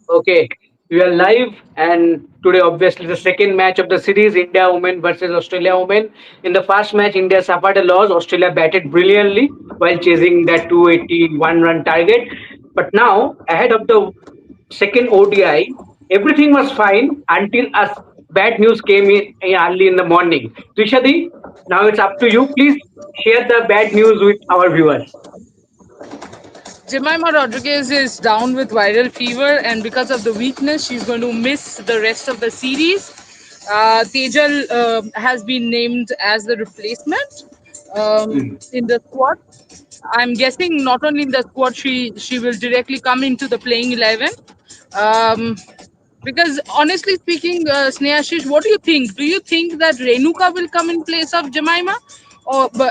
Okay, we are live, and today, obviously, the second match of the series India women versus Australia women. In the first match, India suffered a loss. Australia batted brilliantly while chasing that 281 run target. But now, ahead of the second ODI, everything was fine until us bad news came in early in the morning. Trishadi, now it's up to you. Please share the bad news with our viewers. Jemimah Rodriguez is down with viral fever, and because of the weakness, she's going to miss the rest of the series. Tejal has been named as the replacement in the squad. I'm guessing not only in the squad, she will directly come into the playing 11. Um, because honestly speaking, Snehashish, what do you think? Do you think that Renuka will come in place of Jemimah,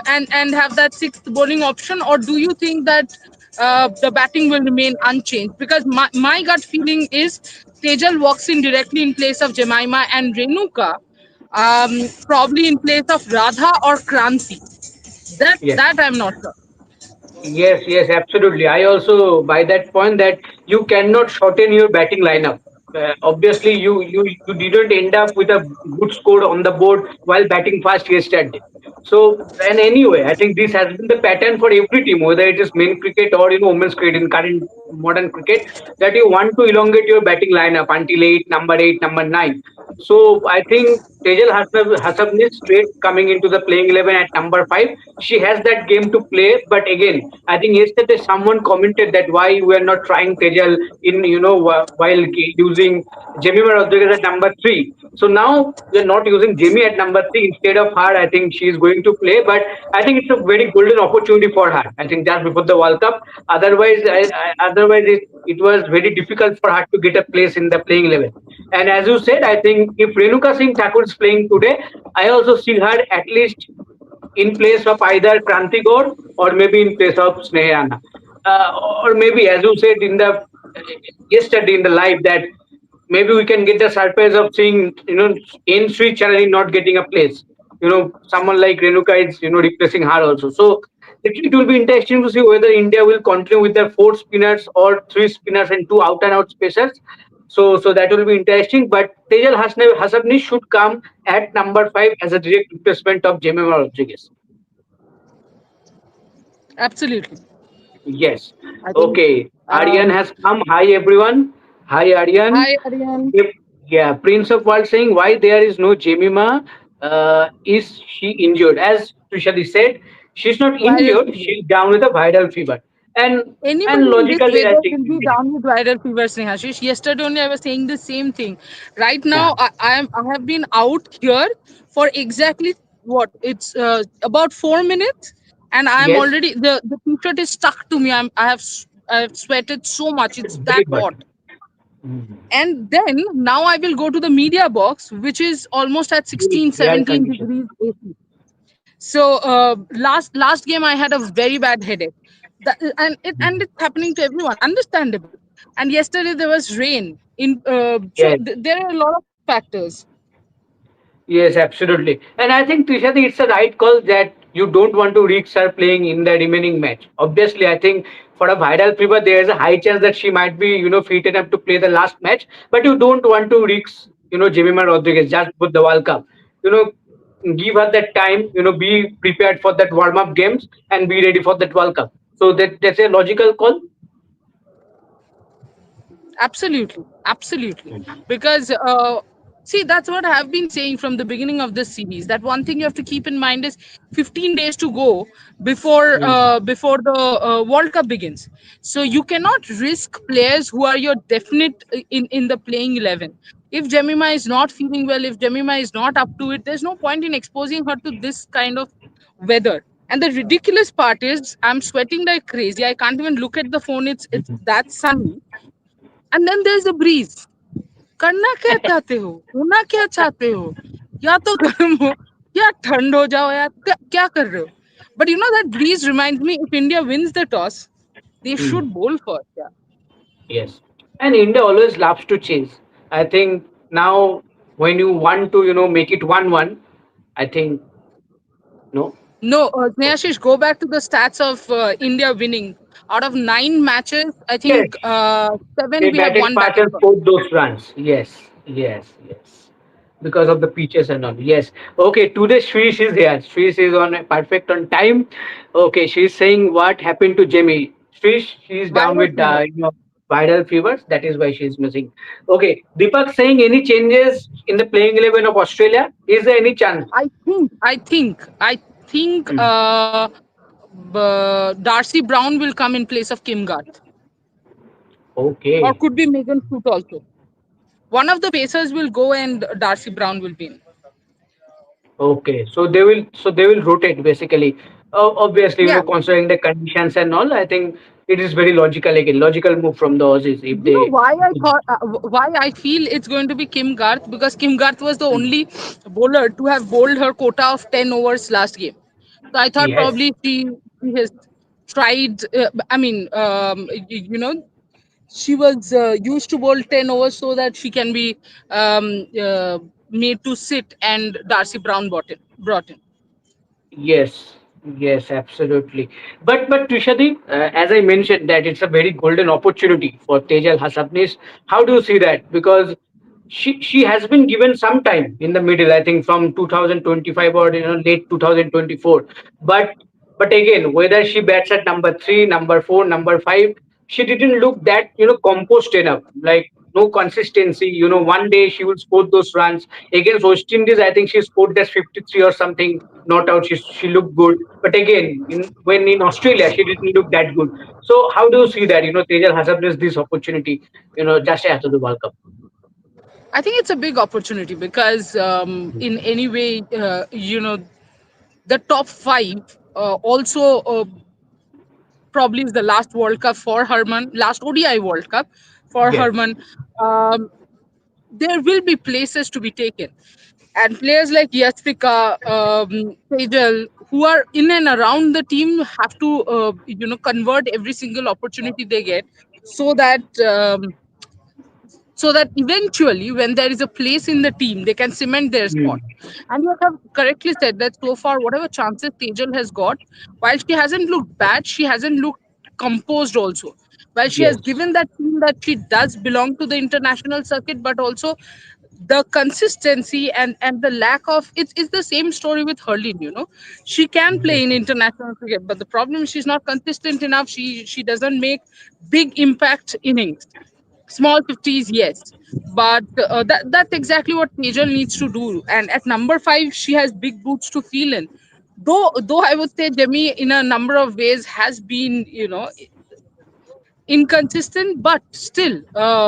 and have that sixth bowling option, or do you think that the batting will remain unchanged? Because my gut feeling is Tejal walks in directly in place of Jemimah and Renuka, probably in place of Radha or Kranti. That Yes. that I'm not sure. Yes, yes, absolutely. I also buy that point that you cannot shorten your batting lineup. Obviously, you didn't end up with a good score on the board while batting fast yesterday. So, and anyway, I think this has been the pattern for every team, whether it is men cricket or women's cricket in current modern cricket, that you want to elongate your batting lineup until eight, number nine. So I think Tejal Hasabni straight coming into the playing 11 at number 5. She has that game to play, but again, I think yesterday someone commented that why we are not trying Tejal in while using Jemimah Rodriguez at number 3. So now we are not using Jamie at number 3 instead of her. I think she is going to play, but I think it's a very golden opportunity for her. I think just before the World Cup. Otherwise it was very difficult for her to get a place in the playing 11. And as you said, I think if Renuka Singh Thakur is playing today, I also see her at least in place of either Kranti Gaur or maybe in place of Snehana. Or maybe, as you said in the yesterday in the live, that maybe we can get the surprise of seeing in Sri Charani not getting a place. Someone like Renuka is replacing her also. So it will be interesting to see whether India will continue with their four spinners or three spinners and two out and out spacers. So that will be interesting. But Tejal Hasabni should come at number 5 as a direct replacement of Jemimah Rodriguez. Absolutely, Yes. I think. Okay. Aryan Um, has come. Hi everyone. Hi Aryan. Hi, Aryan. If, yeah, Prince of World saying why there is no Jemima. Is she injured? As Tushadi said, she's not Viral injured. fever. She's down with a viral fever. And Anybody in this logically, I weather think will be down with viral fever, Snehashish. Yesterday only I was saying the same thing. Right yeah. now I have been out here for exactly what it's about 4 minutes, and I'm Yes. already the t-shirt is stuck to me. I have sweated so much. It's Very that bad. hot. Mhm. And then now I will go to the media box, which is almost at Very 16, air 17 condition. degrees AC. So last game I had a very bad headache, and it's happening to everyone, understandable. And yesterday there was rain in Yes. there are a lot of factors. Yes, absolutely. And I think Trishadi, it's a right call that you don't want to risk her playing in the remaining match. Obviously, I think for a viral fever, there is a high chance that she might be, fit enough to play the last match. But you don't want to risk, Jemimah Rodriguez just with the World Cup. You know, give her that time. Be prepared for that warm up games and be ready for that World Cup. So that's a logical call. Absolutely, absolutely. Because see, that's what I have been saying from the beginning of this series. That one thing you have to keep in mind is 15 days to go before the World Cup begins. So you cannot risk players who are your definite in the playing 11. If Jemima is not feeling well, if Jemima is not up to it, there's no point in exposing her to this kind of weather. And the ridiculous part is, I'm sweating like crazy. I can't even look at the phone. It's that sunny, and then there's a breeze. करना क्या चाहते हो, होना क्या चाहते हो, या तो गर्म हो या ठंड हो जाओ यार, क्या कर रहे हो. But you know that breeze reminds me, if India wins the toss, they Mm. should bowl first. Yeah. Yes. And India always loves to chase. I think now when you want to, make it 1-1, I think no. No, Snehashish, go back to the stats of India winning. Out of 9 matches, I Yes, think seven they we have batted won fast batting and first. scored those runs. Yes, yes, yes. Because of the pitches and all. Yes. Okay, today Shrish is here. Shrish is on perfect on time. Okay, she's saying what happened to Jemmy. Shrish, she's down Viral with fever. viral fevers. That is why she's missing. Okay, Deepak saying any changes in the playing 11 of Australia? Is there any chance? I think Hmm. Darcy Brown will come in place of Kim Garth, or Okay. could be Megan Foot also. One of the pacers will go, and Darcy Brown will be in. Okay, so they will rotate basically. Obviously, Yeah, considering the conditions and all, I think it is very logical again, logical move from the Aussies if you know they. why I feel it's going to be Kim Garth, because Kim Garth was the Hmm. only bowler to have bowled her quota of 10 overs last game. So I thought Yes, probably she has tried. I mean, she was used to bowl 10 overs so that she can be made to sit, and Darcy Brown brought in. yes, yes, absolutely. But Tushadi, as I mentioned, that it's a very golden opportunity for Tejal Hasapnis. How do you see that? Because she has been given some time in the middle, I think from 2025 or late 2024. But but again, whether she bats at number three, number four, number five, she didn't look that composed enough. Like no consistency. One day she will score those runs against West Indies. I think she scored that 53 or something. Not out. She looked good. But again, when in Australia, she didn't look that good. So how do you see that? Tejal has missed this opportunity. Just after the World Cup. I think it's a big opportunity because in any way, the top five also probably is the last World Cup for Herman, last ODI World Cup for Yes. Herman. Um, there will be places to be taken, and players like Yaspika, Sejal, who are in and around the team, have to convert every single opportunity they get, so that eventually, when there is a place in the team, they can cement their spot. Mm. And you have correctly said that so far, whatever chances Tejal has got, while she hasn't looked bad, she hasn't looked composed also. While she has Yes. given that team that she does belong to the international circuit, but also the consistency and the lack of it's the same story with Hurley. She can play in Exactly. international cricket, but the problem is she's not consistent enough. She doesn't make big impact innings. Small 50s, yes, but that's exactly what Tejal needs to do. And at number 5, she has big boots to fill in. Though I would say Jemmy, in a number of ways, has been inconsistent, but still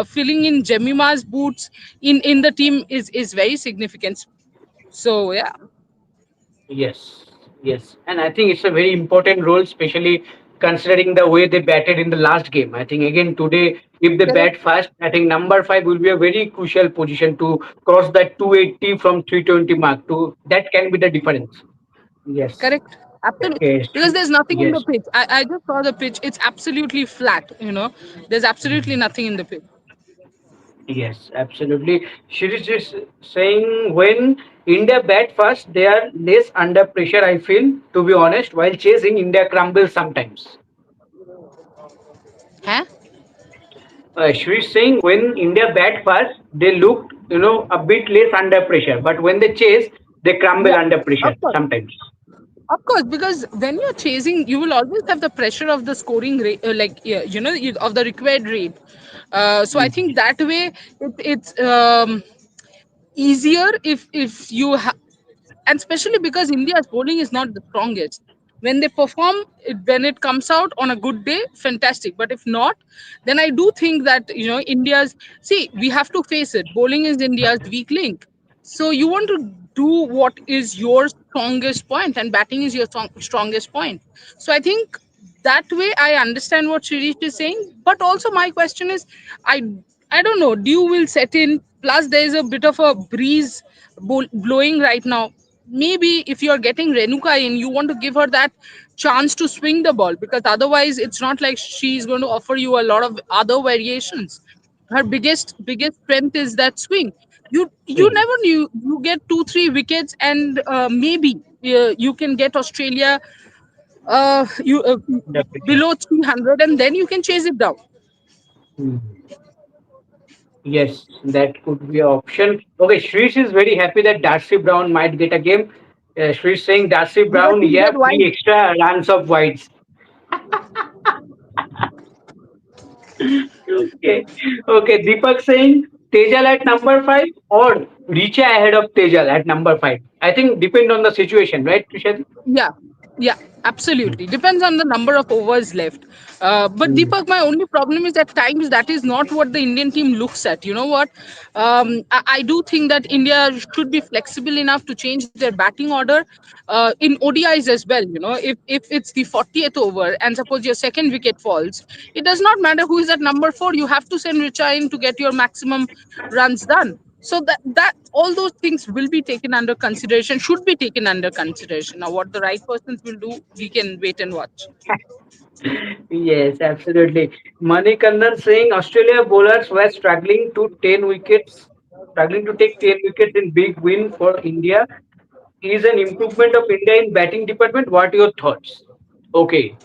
filling in Jemimah's boots in the team is very significant. So yeah, Yes, yes, and I think it's a very important role, especially considering the way they batted in the last game. I think again today, if they correct, bat fast, I think number five will be a very crucial position to cross that 280 from 320 mark. To that can be the difference. Yes. correct, absolutely. Okay. Because there's nothing in the Yes. pitch. I just saw the pitch. It's absolutely flat. There's absolutely nothing in the pitch. Yes, absolutely. She is just saying when India bat fast, they are less under pressure. I feel, to be honest, while chasing, India crumbles sometimes. Huh? Shri is saying when India bat fast, they look, a bit less under pressure. But when they chase, they crumble Yeah, under pressure of course. sometimes. Of course, because when you're chasing, you will always have the pressure of the scoring rate, like of the required rate. So I Mm. think that way it's easier if you and especially because India's bowling is not the strongest. When they perform, when it comes out on a good day, fantastic. But if not, then I do think that India's, see, we have to face it. Bowling is India's weak link. So you want to do what is your strongest point, and batting is your strongest point. So I think that way I understand what Shirish is saying. But also my question is, I I don't know. Dew will set in. Plus, there is a bit of a breeze blowing right now. Maybe if you're getting Renuka in, you want to give her that chance to swing the ball, because otherwise, it's not like she's going to offer you a lot of other variations. Her biggest strength is that swing. You Swing. never knew, you get 2 3 wickets, and maybe you can get Australia You Definitely. below 300, and then you can chase it down. Hmm. Yes, that could be an option. Okay, Shrish is very happy that Darcy Brown might get a game. Shrish saying Darcy Because Brown, he'll yeah, get wide. free extra runs of wides. Okay, okay. Deepak saying Tejal at number five or Richa ahead of Tejal at number five. I think depend on the situation, right, Tushar? Yeah, yeah, absolutely. Depends on the number of overs left. But Hmm. Deepak, my only problem is at times that is not what the Indian team looks at. You know what? I do think that India should be flexible enough to change their batting order in ODIs as well. You know, if it's the 40th over and suppose your second wicket falls, it does not matter who is at number four. You have to send Richa in to get your maximum runs done. So that all those things will be taken under consideration, should be taken under consideration. Now what the right persons will do, we can wait and watch. Yes, absolutely. Manikandan saying Australia bowlers were struggling to 10 wickets, struggling to take 10 wickets in big win for India. Is an improvement of India in batting department. What are your thoughts? Okay,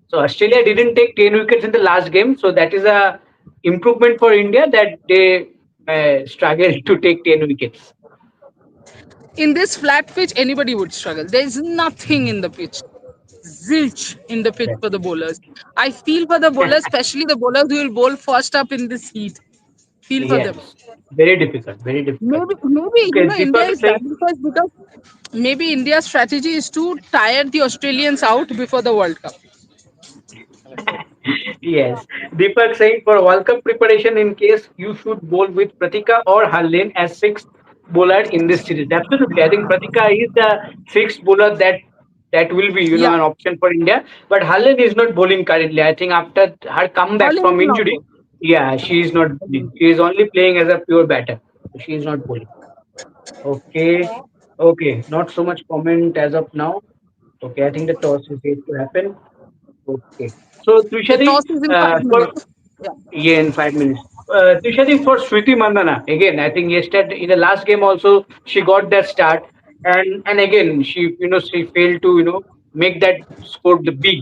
so Australia didn't take 10 wickets in the last game, so that is a improvement for India that they struggled to take 10 wickets. In this flat pitch, anybody would struggle. There's nothing in the pitch, zilch in the pitch for the bowlers. I feel for the bowlers, especially the bowlers who will bowl first up in this heat. Feel for them. Yes, very difficult, very difficult. Maybe Okay, India Deepak is saying done because maybe India's strategy is to tire the Australians out before the World Cup. yes. Deepak saying for World Cup preparation, in case you should bowl with Pratika or Harleen as sixth bowler in this series. Absolutely, I think Pratika is the sixth bowler that will be Yeah, an option for India. But Harleen is not bowling currently. I think after her comeback Holland from will not injury, go. yeah, she is not bowling. She is only playing as a pure batter. So she is not bowling. Okay, okay. Not so much comment as of now. Okay, I think the toss is yet to happen. Okay. So The Trishadi, toss is in five for minutes. Yeah. yeah, in 5 minutes. Trishadi for Smriti Mandana again. I think yesterday in the last game also she got that start, and again she failed to make that score the big.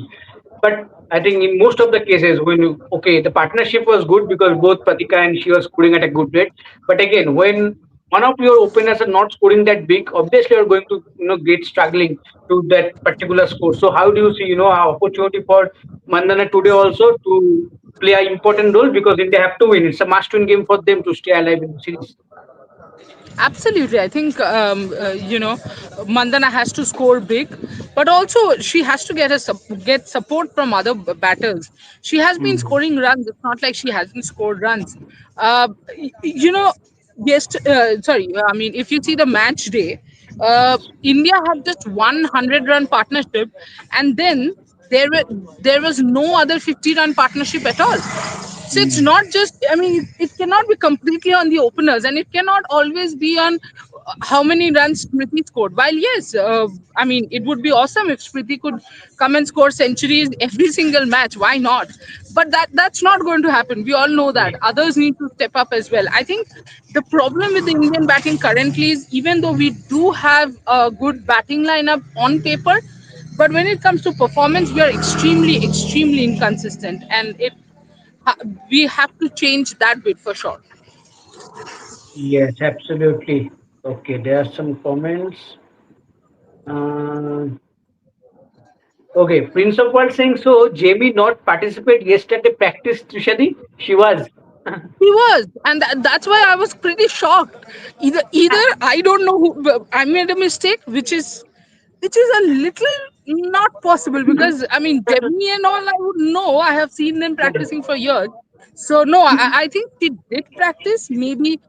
But I think in most of the cases when okay the partnership was good because both Pratika and she was scoring at a good rate. But again when one of your openers are not scoring that big, obviously you're going to get struggling to that particular score. So how do you see our opportunity for Mandana today also to play an important role because India have to win. It's a must-win game for them to stay alive in the series. Absolutely, I think Mandana has to score big, but also she has to get support from other batters. She has been Mm. scoring runs. It's not like she hasn't scored runs. Uh, you know, yes. Sorry, I mean, if you see the match day, India had just 100-run partnership, and then there was no other 50-run partnership at all. So it's Mm. not just, I mean, it cannot be completely on the openers, and it cannot always be on how many runs Smriti scored. While, yes, I mean, it would be awesome if Smriti could come and score centuries every single match. Why not? But that's not going to happen. We all know that. Yeah. Others need to step up as well. I think the problem with the Indian batting currently is even though we do have a good batting lineup on paper, but when it comes to performance, we are extremely inconsistent, and ha- we have to change that bit for sure. Yes, absolutely. Okay, there are some comments. Uh, okay, Prince of World saying so. Jamie not participate yesterday practice. Trishadi, she was. He was, and that's why I was pretty shocked. Either I don't know who I made a mistake, which is a little not possible because I mean Jemimah and all I would know. I have seen them practicing for years. So no, I think she did practice. Maybe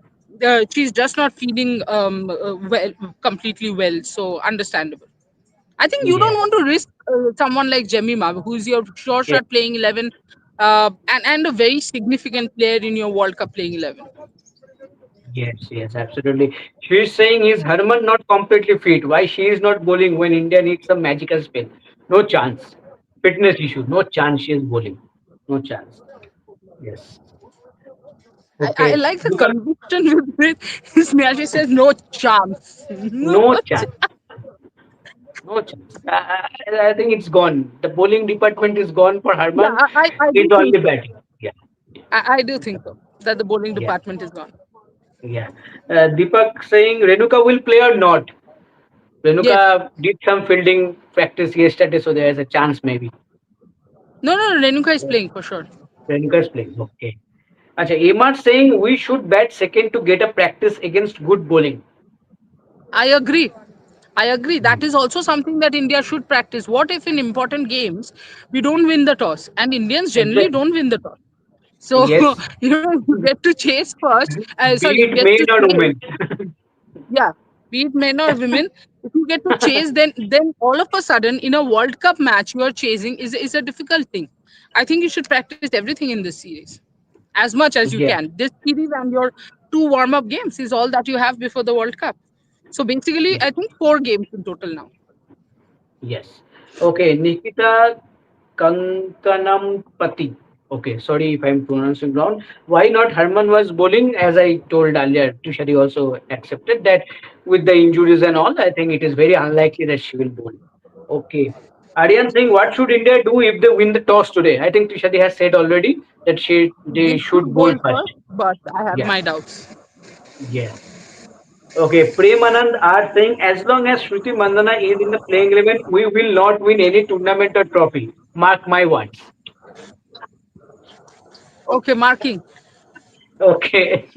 she's just not feeling well, completely well. So understandable. I think you don't Yes, want to risk someone like Jemimah, who's your sure yes, shot playing 11, and a very significant player in your World Cup playing 11. yes, absolutely. She is saying is Harman not completely fit. Why she is not bowling when India needs some magical spell? No chance. Fitness issue. No chance she is bowling. No chance. Yes. I Okay. like the Deepak, conviction with Sneha. She says, no chance. No no chance. chance. No chance. I think it's gone. The bowling department is gone for Yeah, Harman. I It's do think only so. batting. Yeah, I do think so that the bowling yeah, department is gone. yeah. Deepak saying Renuka will play or not. Yes. Renuka did some fielding practice yesterday, so there is a chance maybe. No. Renuka is playing for sure. Renuka is playing. Okay. Acha, Emar saying we should bat second to get a practice against good bowling. I agree. I agree. Hmm. That is also something that India should practice. What if in important games we don't win the toss? And Indians generally Exactly. don't win the toss. So, Yes. you get to chase first. Be Sorry, you it get men to or chase. women. Yeah, be it men or women. If you get to chase, then all of a sudden in a World Cup match you are chasing is a difficult thing. I think you should practice everything in this series as much as you Yeah. can. This series and your two warm up games is all that you have before the World Cup. So basically, I think four games in total now. Yes. Okay, Nikita Kankanampati. Okay, sorry if I'm pronouncing wrong. Why not Herman was bowling? As I told earlier, Tushari also accepted that with the injuries and all, I think it is very unlikely that she will bowl. Okay. Aryan saying, what should India do if they win the toss today? I think Tushari has said already that They they should should bowl bowl first. first, but I have Yeah. my doubts. Yes. Okay, Premanand are saying as long as Shruti Mandana is in the playing 11, we will not win any tournament or trophy. Mark my words. Okay, marking. Okay.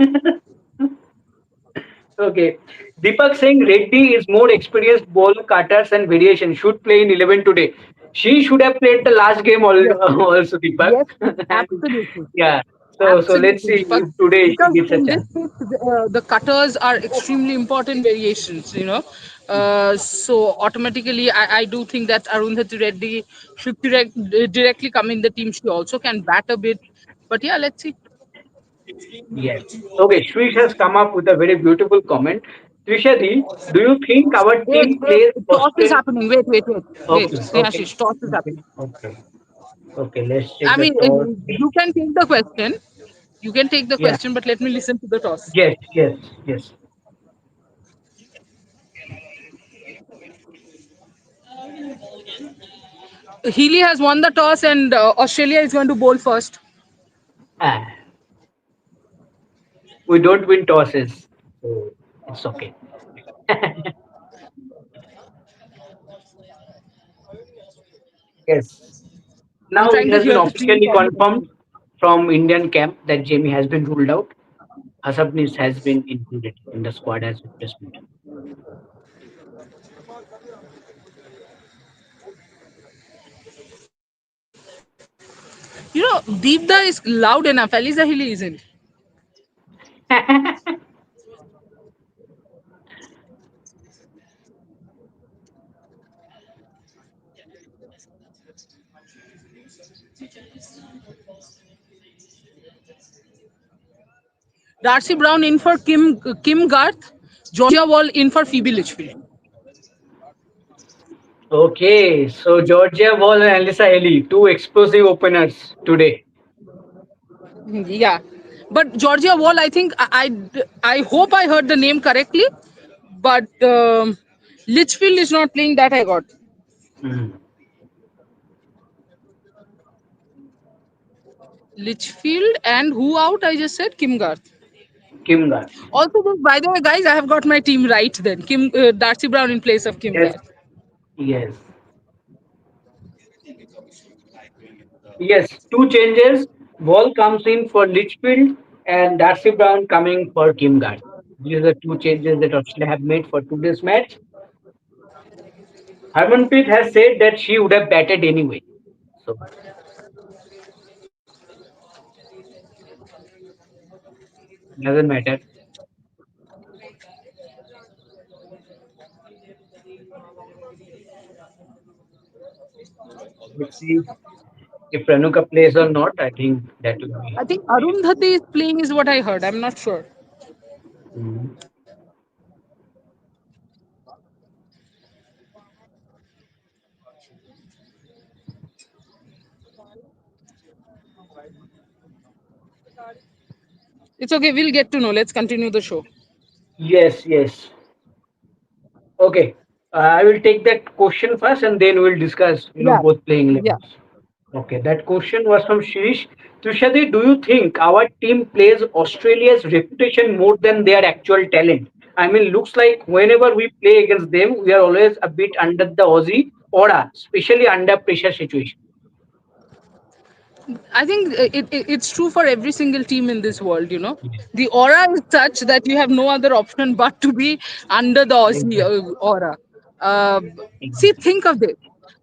Okay. Deepak saying Reddy is more experienced ball cutters and variation should play in 11 today. She should have played the last game Yes, also, Deepak. yes, And absolutely. yeah. So let's Absolutely, see Deepak. if today she Because gets a in this chance. case, the cutters are extremely important variations. So automatically, I do think that Arundhati Reddy should directly come in the team. She also can bat a bit. But yeah, let's see. Yes. Okay, Shrish has come up with a very beautiful comment. Trishadi, do you think our Wait, team wait. plays Toss is Australia? happening. Wait. Okay, okay, Snehashish, toss is okay, happening. okay, okay. Let's check I the mean, toss. you can take the question. You can take the Yeah. question, but let me listen to the toss. Yes. Yes. Yes. Healy has won the toss, and Australia is going to bowl first. Ah, we don't win tosses, so it's okay. Yes. I'm Now it trying to has been hear the team officially confirmed conversation. from Indian camp that Jamie has been ruled out. Hasabnis has been included in the squad as replacement. Deepda is loud enough. Aliza Healy isn't. Darcy Brown in for Kim Garth. Georgia Wall in for Phoebe Litchfield. Okay, so Georgia Wall and Alyssa Haley, two explosive openers today. Yeah, but Georgia Wall, I think I hope I heard the name correctly, but Litchfield is not playing. That I got. Hmm. Litchfield and who out? I just said Kim Garth. Kim Garth. Also, by the way, guys, I have got my team right. Then Kim Darcy Brown in place of Kim Yes, Garth. yes, yes. Two changes. Wall comes in for Litchfield and Darcy Brown coming for Kim Garth. These are the two changes that Australia have made for today's match. Harmanpreet has said that she would have batted anyway. So doesn't matter. Let's see if Ranuka plays or not. I think that will be. I think Arundhati is playing is what I heard. I'm not sure. Mhm. It's okay. We'll get to know. Let's continue the show. Yes, yes. Okay. I will take that question first, and then we'll discuss, Yeah, both playing yeah. levels. Okay, that question was from Shirish. Tushadi, do you think our team plays Australia's reputation more than their actual talent? I mean, looks like whenever we play against them, we are always a bit under the Aussie aura, especially under pressure situation. I think it's true for every single team in this world. Yes, The aura is such that you have no other option but to be under the Aussie exactly. aura. Uh, See, Exactly. think of this.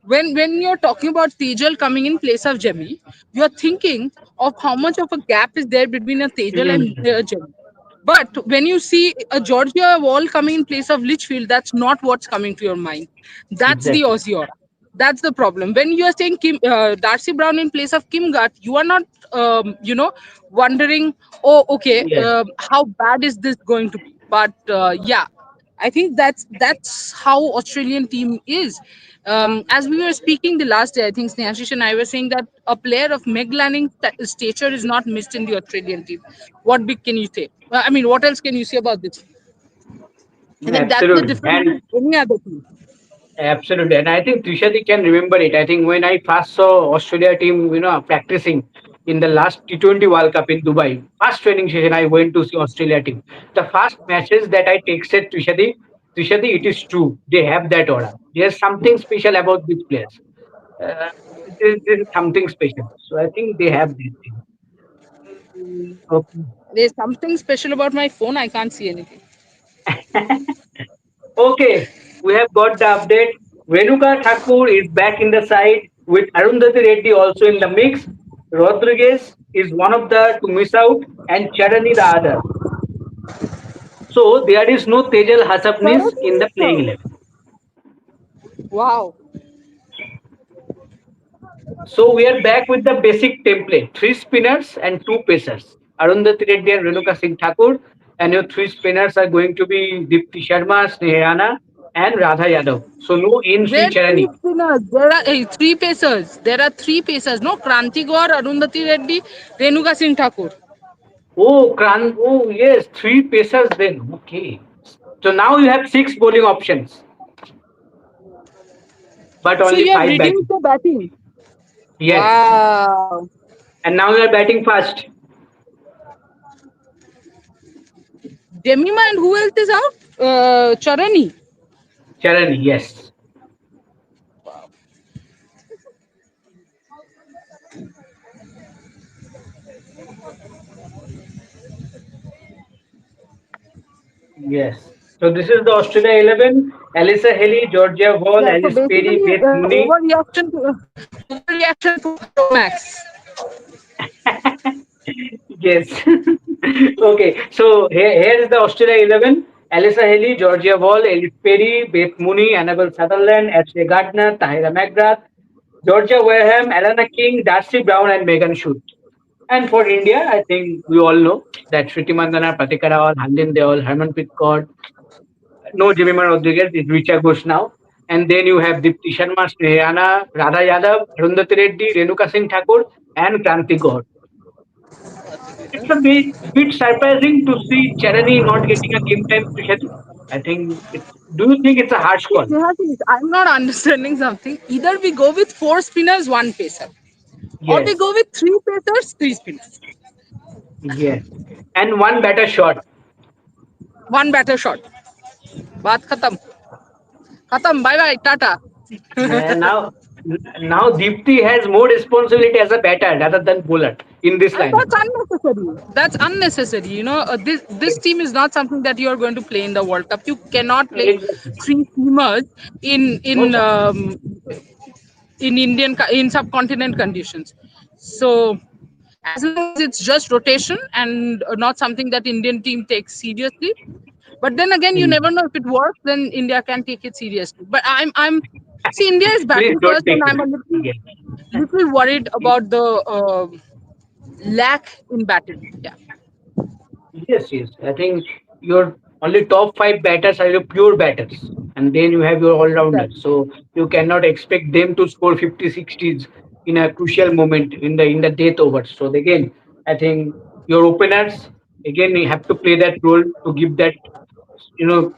When you're talking about Tejal coming in place of Jemmy, you're thinking of how much of a gap is there between a Tejal and Mm, Jemmy. But when you see a Georgia Wall coming in place of Litchfield, that's not what's coming to your mind. That's the exactly. Aussie aura. That's the problem. When you are saying Darcy Brown in place of Kim Gart, you are not, wondering, oh, okay, Yes. how bad is this going to be? But yeah, I think that's how Australian team is. As we were speaking the last day, I think Snehashish and I were saying that a player of Meg Lanning stature is not missed in the Australian team. What big can you say? I mean, what else can you say about this? I think that's the Absolutely. difference And with any other team. absolutely. And I think Trishadi can remember it. I think when I first saw Australia team, practicing in the last T20 World Cup in Dubai, first training session, I went to see Australia team. The first matches that I texted Trishadi, it is true. They have that aura. There's something special about these players. Uh, there's something special. So I think they have this thing. Okay. There's something special about my phone. I can't see anything. Okay, we have got the update. Renuka Thakur is back in the side with Arundhati Reddy also in the mix. Rodriguez is one of the to miss out and Charani the other. So there is no Tejal Hasapnis Thoroughly in the missed playing out. 11. Wow. So we are back with the basic template. Three spinners and two pacers. Arundhati Reddy and Renuka Singh Thakur. And your three spinners are going to be Dipti Sharma, Snehana and Radha Yadav. So no in Sri Where three Charani. spinners? There are three pacers. There are three pacers. No, Kranti Gaur, Arundhati Reddy, Renuka Singh Thakur. Oh, yes, three pacers then. Okay. So now you have six bowling options, but So only you have five reduced batting. the batting. Yes. Wow. And now you are batting first. Jemimah and who else is out? Charani. Charani, yes. Yes. So this is the Australia 11. Alyssa Haley, Georgia Wall, Yeah. So Alice Perry, basically, Beth Mooney. overreaction to Max. Yes. Okay. So here is the Australia 11. Alyssa Haley, Georgia Wall, Alice Perry, Beth Mooney, Annabel Sutherland, Ashley Gardner, Tahira McGrath, Georgia Wareham, Alana King, Darcy Brown, and Megan Schutt. And for India, I think we all know that Shriti Mandana, Pratika Rawal, Handin Deol, Harmanpreet Kaur, no Jemimah Rodriguez, is Richa Ghosh now. And then you have Dipti Sharma, Shreyana, Radha Yadav, Arundhati Reddy, Renuka Singh Thakur, and Kranti Gaur. It's a bit surprising to see Charani not getting a game time to Shadi. I think it's. Do you think it's a harsh call? I'm not understanding something. Either we go with four spinners, one pacer, or we Yes, go with three pacers, three spinners, yes. And one better shot. one batter shot. Baat khatam. Khatam. Bye bye. Tata. And now Deepti has more responsibility as a batter rather than bowler in this And lineup. that's unnecessary. That's unnecessary. This team is not something that you are going to play in the World Cup. You cannot play Exactly. three seamers in No in chance. um, in subcontinent conditions. So as long as it's just rotation and not something that Indian team takes seriously. But then again, you Hmm. never know if it works. Then India can take it seriously. But I'm see India is Please batting don't first, and take I'm it. a little Yes. little worried about the lack in batting. Yeah. Yes. I think your only top five batters are your pure batters, and then you have your all rounders. Exactly. So you cannot expect them to score 50, 60s in a crucial moment in the death overs. So again, I think your openers again you have to play that role to give that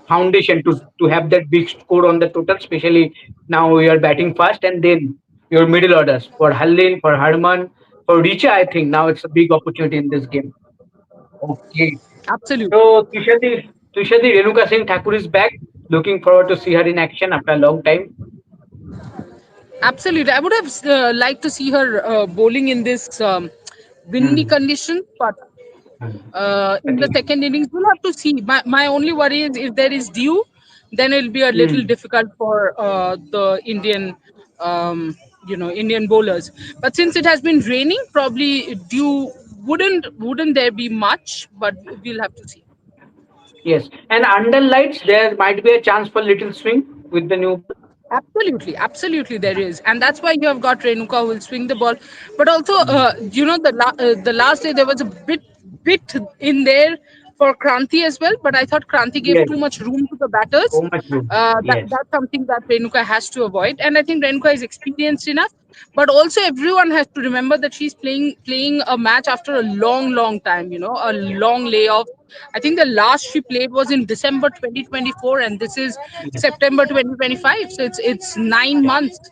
foundation to have that big score on the total, especially now we are batting fast, and then your middle orders for Hallin, for Harman, for Richa. I think now it's a big opportunity in this game. Okay. Absolutely. So Tushadi Renuka Singh Thakur is back. Looking forward to see her in action after a long time. Absolutely. I would have liked to see her bowling in this windy Hmm. condition, but Hmm. in But the second innings, we'll have to see. My only worry is if there is dew, then it'll be a little hmm. difficult for the um, Indian bowlers. But since it has been raining, probably dew wouldn't there be much, but we'll have to see. Yes, and under lights there might be a chance for little swing with the new ball. Absolutely, absolutely, there is, and that's why you have got Renuka who will swing the ball. But also, Hmm. the last day there was a bit in there for Kranti as well. But I thought Kranti gave Yes, too much room to the batters. so much room. Yes. That's something that Renuka has to avoid, and I think Renuka is experienced enough. But also, everyone has to remember that she's playing a match after a long time. A long layoff. I think the last she played was in December 2024, and this is Yes. September 2025. So it's 9 months.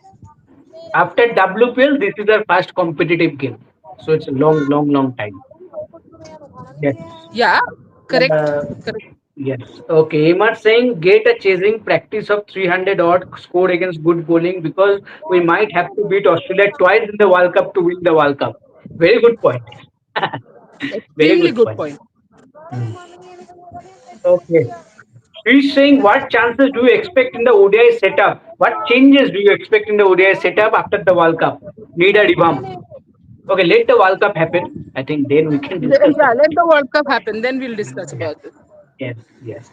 After WPL, this is our first competitive game. So it's a long time. Yes. Yeah, correct, Uh, correct. yes. Okay. Emma saying get a chasing practice of 300 odd score against good bowling because we might have to beat Australia twice in the World Cup to win the World Cup. Very good point. Very Extremely good good point. point. Hmm. Okay. He's saying what chances do you expect in the ODI setup? What changes do you expect in the ODI setup after the World Cup? Need a revamp. Okay, let the World Cup happen. I think then we can discuss Yeah, about let it. the World Cup happen. Then we'll discuss Yes, about this. yes, yes.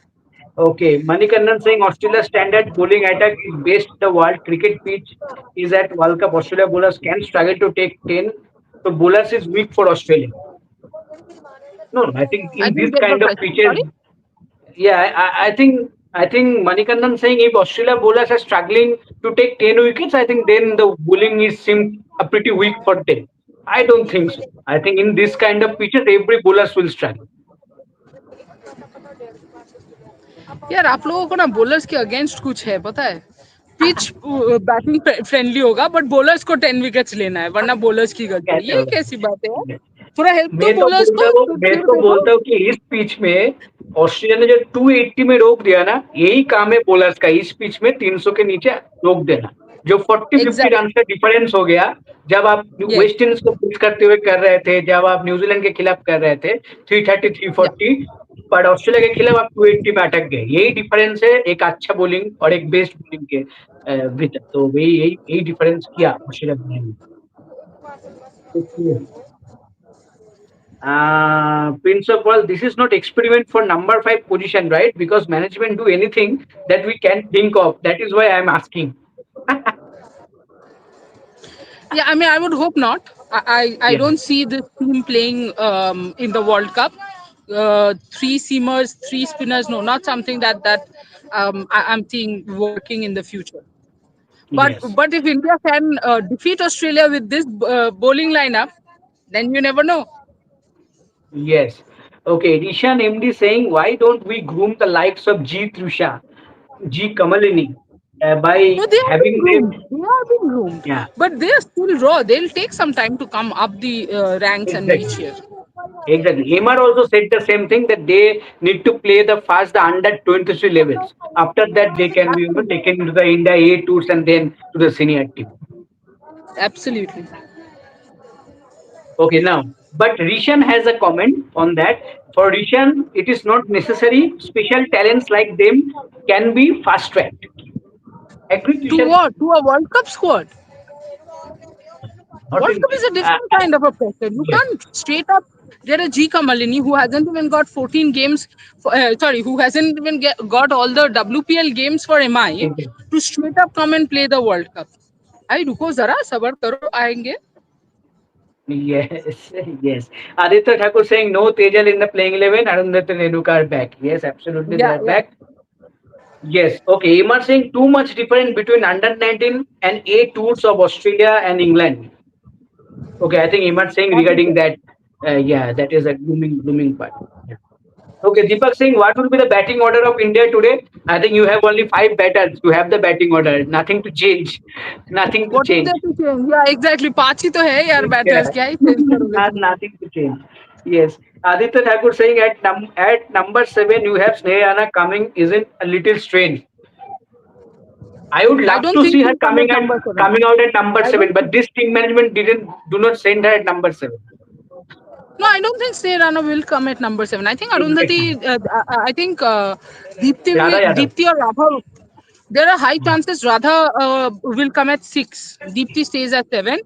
Okay, Manikandan saying Australia's standard bowling attack is based the world cricket pitch is at World Cup. Australia bowlers can struggle to take 10. So bowlers is weak for Australia. No, no, I think I in this didn't get the kind of question. pitches, Sorry. yeah, I think Manikandan saying if Australia bowlers are struggling to take 10 wickets, I think then the bowling is seems pretty weak for them. I don't think so. I think in this kind of pitches, every bowlers will struggle. यार आप लोगों को ना bowlers के against कुछ है पता है पिच बैटिंग फ्रेंडली होगा बट bowlers को 10 विकेट्स लेना है वरना bowlers की क्या गड़बड़ ये चल कैसी बात है यार रहा है? थोड़ा हेल्प दो bowlers को तो मैं फिर तो देखो बोलता हूँ कि इस पिच में ऑस्ट्रेलिया ने जो 280 में रोक दिया ना, यही काम है बॉलर्स का, इस पिच में 300 के नीचे रोक देना। जो 40-50 रन एग्जैक्टली का डिफरेंस हो गया, जब आप यस वेस्ट इंडीज को पिच करते हुए कर रहे थे, जब आप न्यूजीलैंड के खिलाफ कर रहे थे 330 या 340, पर ऑस्ट्रेलिया के खिलाफ आप 280 में अटक गए। यही डिफरेंस है एक अच्छा बॉलिंग और एक बेस्ट बॉलिंग के भीतर। तो वही यही यही डिफरेंस किया ऑस्ट्रेलिया बॉलिंग ने। Prince of World, this is not experiment for number five position, right? Because management do anything that we can think of. That is why I'm asking. Yeah, I mean, I would hope not. I Yeah, don't see this team playing in the World Cup. Three seamers, three spinners. No, not something I'm seeing working in the future. But yes, but if India can defeat Australia with this bowling lineup, then you never know. yes. Okay, Rishan MD saying, why don't we groom the likes of G Trusha, G Kamalini by No, they are being having them? groomed. They are being groomed. Yeah, But they are still raw. They'll take some time to come up the ranks and reach exactly. here. Exactly. Amar also said the same thing that they need to play the first the under 23 levels. After that, they can be Absolutely. taken into the India A tours and then to the senior team. Absolutely. Okay, now, but Rishan has a comment on that. For Rishan, it is not necessary. Special talents like them can be fast tracked. Agree, To Rishan? what? To a World Cup squad. Not World in. Cup is a different kind of a pressure. You Yes, can't straight up get a G Kamalini who hasn't even got 14 games. Who hasn't even got all the WPL games for MI exactly. to straight up come and play the World Cup. आई रुको जरा सबर करो आएंगे Yes, yes. Aditya Thakur saying no Tejal in the playing 11. Arundhati Renuka are back. Yes, absolutely, they या are या back. Yes. Okay. Imar saying too much difference between under 19 and A tours of Australia and England. Okay, I think Imar saying regarding that. Yeah, that is a blooming part. Yeah. Okay, Deepak Singh, what will be the batting order of India today? I think you have only five batters. You have the batting order. Nothing to change. Nothing to What is there change. to change? Yeah, exactly. पांच ही तो है यार Yeah. Batters क्या ही change करोगे तुम? Nothing to change. Yes. Aditya Thakur saying at number seven you have Snehana coming isn't a little strange. I would I love don't to think see her she'll come at number seven. coming out at number I seven, don't. but this team management didn't do not send her at number seven. No, I don't think Sneh Rana will come at number seven. I think Arundhati. Exactly. I think Radha Yadav. Deepthi or Radha. There are high chances Radha will come at six. Deepthi stays at seven.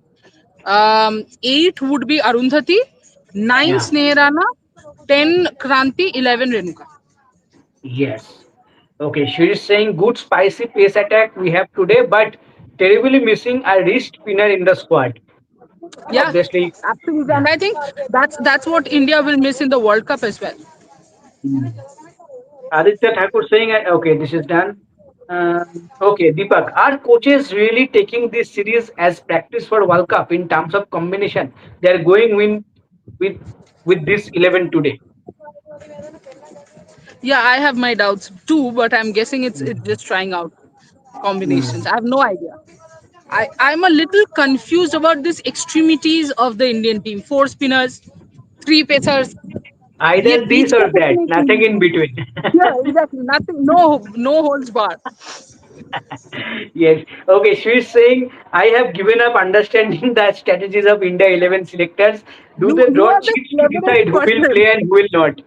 Eight would be Arundhati. Nine Yeah. Sneh Rana. 10 Kranti. 11 Renuka. Yes. Okay. She is saying good spicy pace attack we have today, but terribly missing a wrist spinner in the squad. Yeah, Obviously. absolutely. Yeah. And I think that's what India will miss in the World Cup as well. Mm. Aditya Thakur saying, okay, this is done. Okay, Deepak, are coaches really taking this series as practice for World Cup in terms of combination? They are going with with this 11 today. Yeah, I have my doubts too, but I'm guessing it's just trying out combinations. Mm. I have no idea. I'm a little confused about these extremities of the Indian team. Four spinners, three pacers. ये Either beach this का or कुछ that, नहीं nothing in चाहिए. between. Yeah, exactly. Nothing. No holds bar. Yes. Okay, she is saying, I have given up understanding the strategies of India 11 selectors. Do they You draw are the cheats to cleverest decide who will person. play and who will not?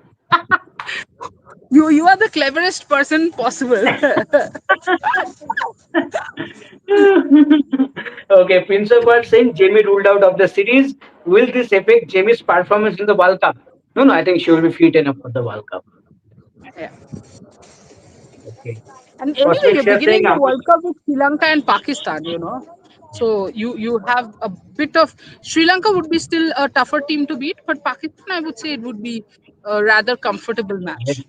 You are the cleverest person possible. Okay, Prince of Wales saying Jamie ruled out of the series. Will this affect Jamie's performance in the World Cup? No, no, I think she will be fit enough for the World Cup. Yeah. Okay. And anyway, Cosmic you're Share beginning saying, the World Cup with Sri Lanka and Pakistan, you know. So you have a bit of Sri Lanka would be still a tougher team to beat, but Pakistan I would say it would be a rather comfortable yes, match.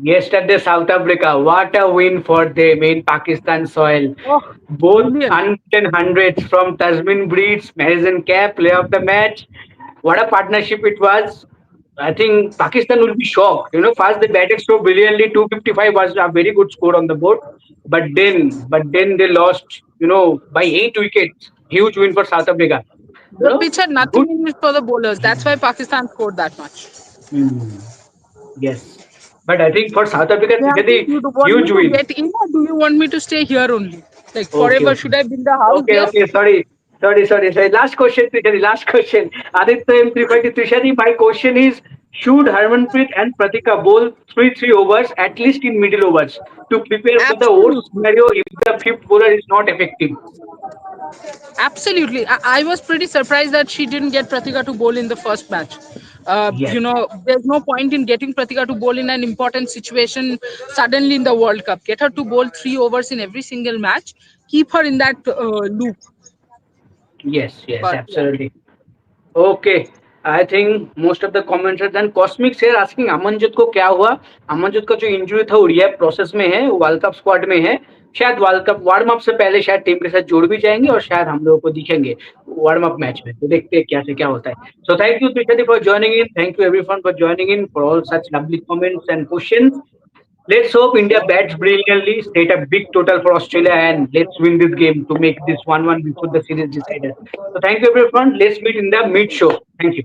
yesterday South Africa, what a win for them in Pakistan soil. Oh, Both brilliant! unbeaten hundreds from Tasmin Breeds, Madison Cap, play of the match. What a partnership it was. I think Pakistan will be shocked. You know, first they batted so brilliantly, 255 was a very good score on the board. But then they lost, by 8 wickets. Huge win for South Africa. You The know, pitch had nothing good. in it for the bowlers. That's why Pakistan scored that much. Hmm, yes. But I think for South Africa, Yeah, I it's think a you do want me huge to win. get in, or do you want me to stay here only? Like Okay, forever? okay. Should I build a house Okay, there? okay. Sorry. Last question, Trishadi. Last question. Aditya M. Tripathi Trishadi, my question is, should Harmanpreet and Pratika bowl 3 overs, at least in middle overs, to prepare for the worst Absolutely. scenario if the fifth bowler is not effective? Absolutely. I was pretty surprised that she didn't get Pratika to bowl in the first match. Yes, There's no point in getting Pratika to bowl in an important situation suddenly in the World Cup. Get her to bowl 3 overs in every single match. Keep her in that loop. yes, But yeah, absolutely. Okay, I think most of the comments are done. Cosmic here asking Amanjot को क्या हुआ? अमनजोत का जो injury था वो rehab process में है, world cup squad में है. शायद वर्ल्ड कप वार्म अप से पहले शायद टीम के साथ जुड़ भी जाएंगे और शायद हम लोगों को दिखेंगे वार्म अप मैच में. तो देखते हैं क्या से क्या होता है. So thank you Trishadi for joining in. Thank you everyone for joining in for all such lovely comments and questions. Let's hope India bats brilliantly, set a big total for Australia, and let's win this game to make this 1-1 before the series decided. So, thank you, everyone. Let's meet in the mid show. Thank you.